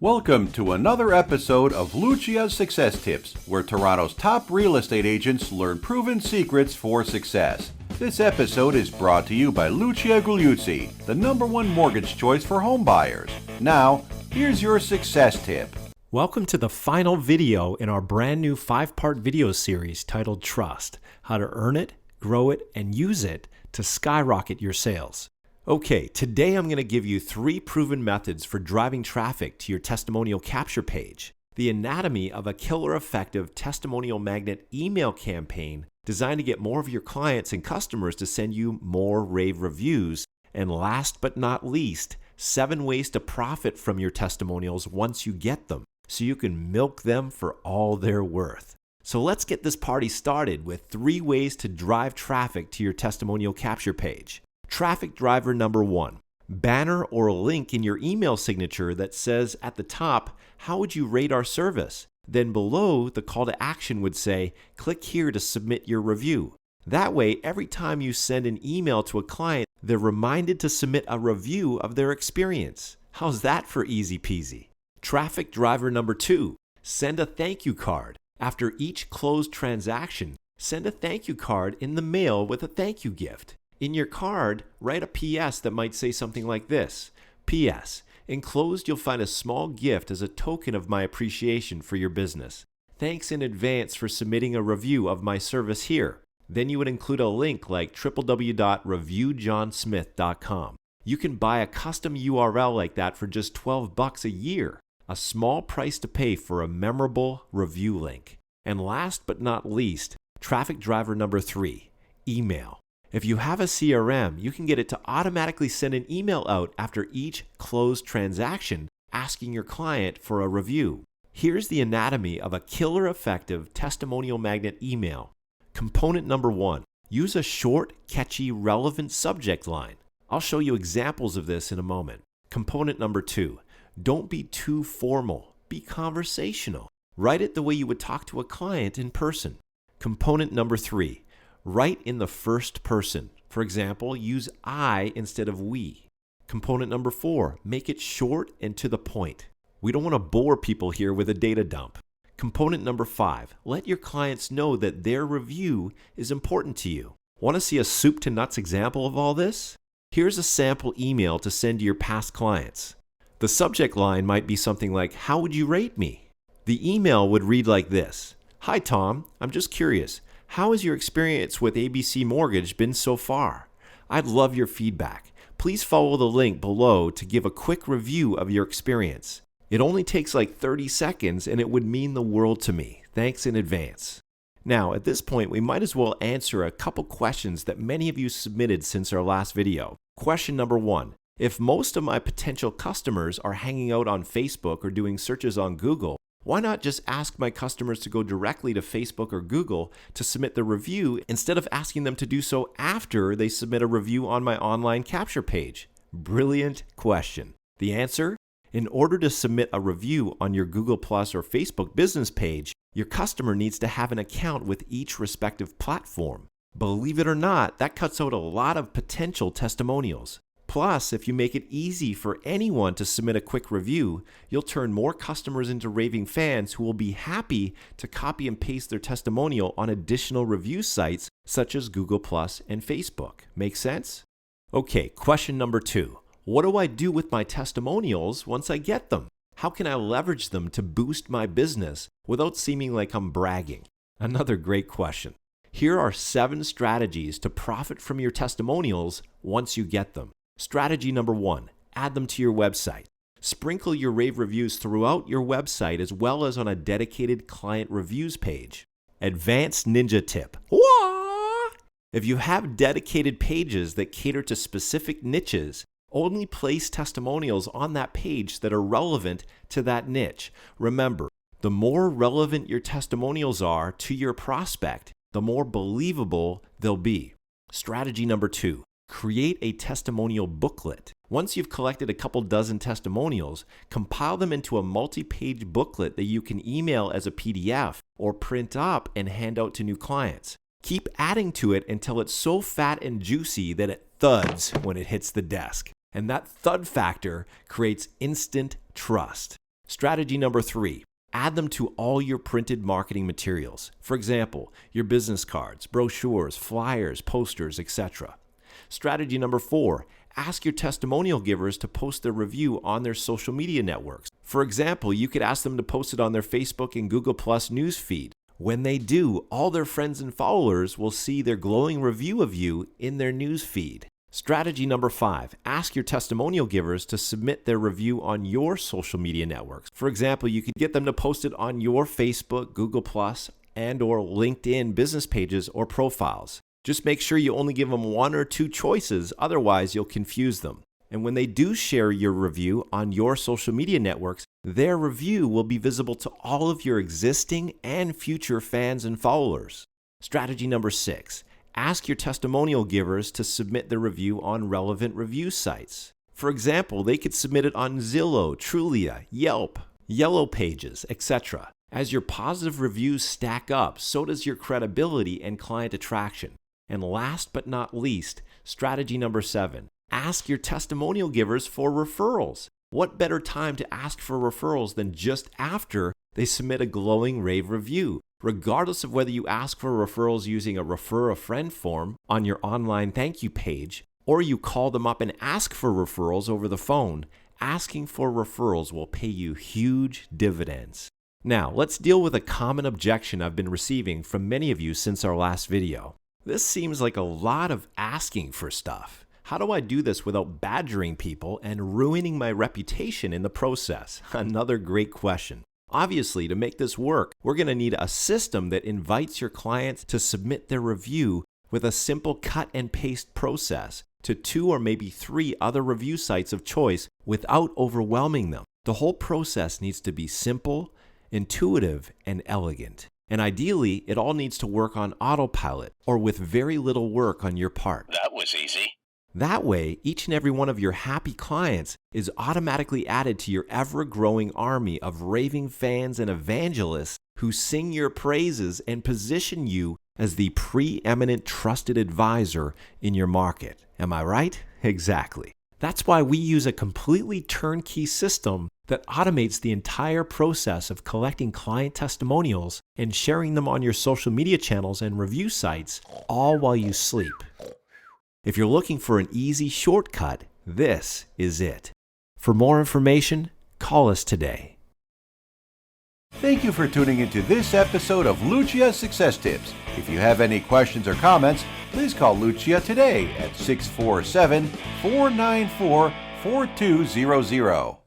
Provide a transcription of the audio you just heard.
Welcome to another episode of Lucia's Success Tips, where Toronto's top real estate agents learn proven secrets for success. This episode is brought to you by Lucia Gugliuzzi, the #1 mortgage choice for home buyers. Now, here's your success tip. Welcome to the final video in our brand new 5-part video series titled Trust: How to Earn It, Grow It, and Use It to Skyrocket Your Sales. Okay, today I'm going to give you 3 proven methods for driving traffic to your testimonial capture page. The anatomy of a killer effective testimonial magnet email campaign designed to get more of your clients and customers to send you more rave reviews. And last but not least, 7 ways to profit from your testimonials once you get them, so you can milk them for all they're worth. So let's get this party started with 3 ways to drive traffic to your testimonial capture page. Traffic driver number 1, banner or a link in your email signature that says at the top, how would you rate our service? Then below, the call to action would say, click here to submit your review. That way, every time you send an email to a client, they're reminded to submit a review of their experience. How's that for easy peasy? Traffic driver number 2, send a thank you card. After each closed transaction, send a thank you card in the mail with a thank you gift. In your card, write a PS that might say something like this: PS, enclosed you'll find a small gift as a token of my appreciation for your business. Thanks in advance for submitting a review of my service here. Then you would include a link like www.reviewjohnsmith.com. You can buy a custom URL like that for just $12 a year, a small price to pay for a memorable review link. And last but not least, traffic driver number 3, email. If you have a CRM, you can get it to automatically send an email out after each closed transaction asking your client for a review. Here's the anatomy of a killer effective testimonial magnet email. Component number 1, use a short, catchy, relevant subject line. I'll show you examples of this in a moment. Component number 2, don't be too formal, be conversational. Write it the way you would talk to a client in person. Component number 3, write in the first person. For example, use I instead of we. Component number 4, make it short and to the point. We don't want to bore people here with a data dump. Component number 5, let your clients know that their review is important to you. Want to see a soup to nuts example of all this? Here's a sample email to send to your past clients. The subject line might be something like, how would you rate me? The email would read like this: Hi Tom, I'm just curious. How has your experience with ABC Mortgage been so far? I'd love your feedback. Please follow the link below to give a quick review of your experience. It only takes like 30 seconds and it would mean the world to me. Thanks in advance. Now, at this point, we might as well answer a couple questions that many of you submitted since our last video. Question number 1. If most of my potential customers are hanging out on Facebook or doing searches on Google, why not just ask my customers to go directly to Facebook or Google to submit the review instead of asking them to do so after they submit a review on my online capture page? Brilliant question. The answer? In order to submit a review on your Google Plus or Facebook business page, your customer needs to have an account with each respective platform. Believe it or not, that cuts out a lot of potential testimonials. Plus, if you make it easy for anyone to submit a quick review, you'll turn more customers into raving fans who will be happy to copy and paste their testimonial on additional review sites such as Google Plus and Facebook. Make sense? Okay, question number 2. What do I do with my testimonials once I get them? How can I leverage them to boost my business without seeming like I'm bragging? Another great question. Here are 7 strategies to profit from your testimonials once you get them. Strategy number 1, add them to your website. Sprinkle your rave reviews throughout your website as well as on a dedicated client reviews page. Advanced ninja tip. Wah! If you have dedicated pages that cater to specific niches, only place testimonials on that page that are relevant to that niche. Remember, the more relevant your testimonials are to your prospect, the more believable they'll be. Strategy number 2. Create a testimonial booklet. Once you've collected a couple dozen testimonials, compile them into a multi-page booklet that you can email as a PDF or print up and hand out to new clients. Keep adding to it until it's so fat and juicy that it thuds when it hits the desk. And that thud factor creates instant trust. Strategy number 3, add them to all your printed marketing materials. For example, your business cards, brochures, flyers, posters, etc. Strategy number 4, ask your testimonial givers to post their review on their social media networks. For example, you could ask them to post it on their Facebook and Google Plus news feed. When they do, all their friends and followers will see their glowing review of you in their news feed. Strategy number 5, ask your testimonial givers to submit their review on your social media networks. For example, you could get them to post it on your Facebook, Google Plus, and or LinkedIn business pages or profiles. Just make sure you only give them 1 or 2 choices, otherwise you'll confuse them. And when they do share your review on your social media networks, their review will be visible to all of your existing and future fans and followers. Strategy number 6, ask your testimonial givers to submit their review on relevant review sites. For example, they could submit it on Zillow, Trulia, Yelp, Yellow Pages, etc. As your positive reviews stack up, so does your credibility and client attraction. And last but not least, strategy number 7, ask your testimonial givers for referrals. What better time to ask for referrals than just after they submit a glowing rave review? Regardless of whether you ask for referrals using a refer a friend form on your online thank you page, or you call them up and ask for referrals over the phone, asking for referrals will pay you huge dividends. Now, let's deal with a common objection I've been receiving from many of you since our last video. This seems like a lot of asking for stuff. How do I do this without badgering people and ruining my reputation in the process? Another great question. Obviously, to make this work, we're going to need a system that invites your clients to submit their review with a simple cut and paste process to 2 or maybe 3 other review sites of choice without overwhelming them. The whole process needs to be simple, intuitive, and elegant. And ideally, it all needs to work on autopilot or with very little work on your part. That was easy. That way, each and every one of your happy clients is automatically added to your ever-growing army of raving fans and evangelists who sing your praises and position you as the preeminent trusted advisor in your market. Am I right? Exactly. That's why we use a completely turnkey system that automates the entire process of collecting client testimonials and sharing them on your social media channels and review sites, all while you sleep. If you're looking for an easy shortcut, this is it. For more information, call us today. Thank you for tuning into this episode of Lucia Success Tips. If you have any questions or comments, please call Lucia today at 647-494-4200.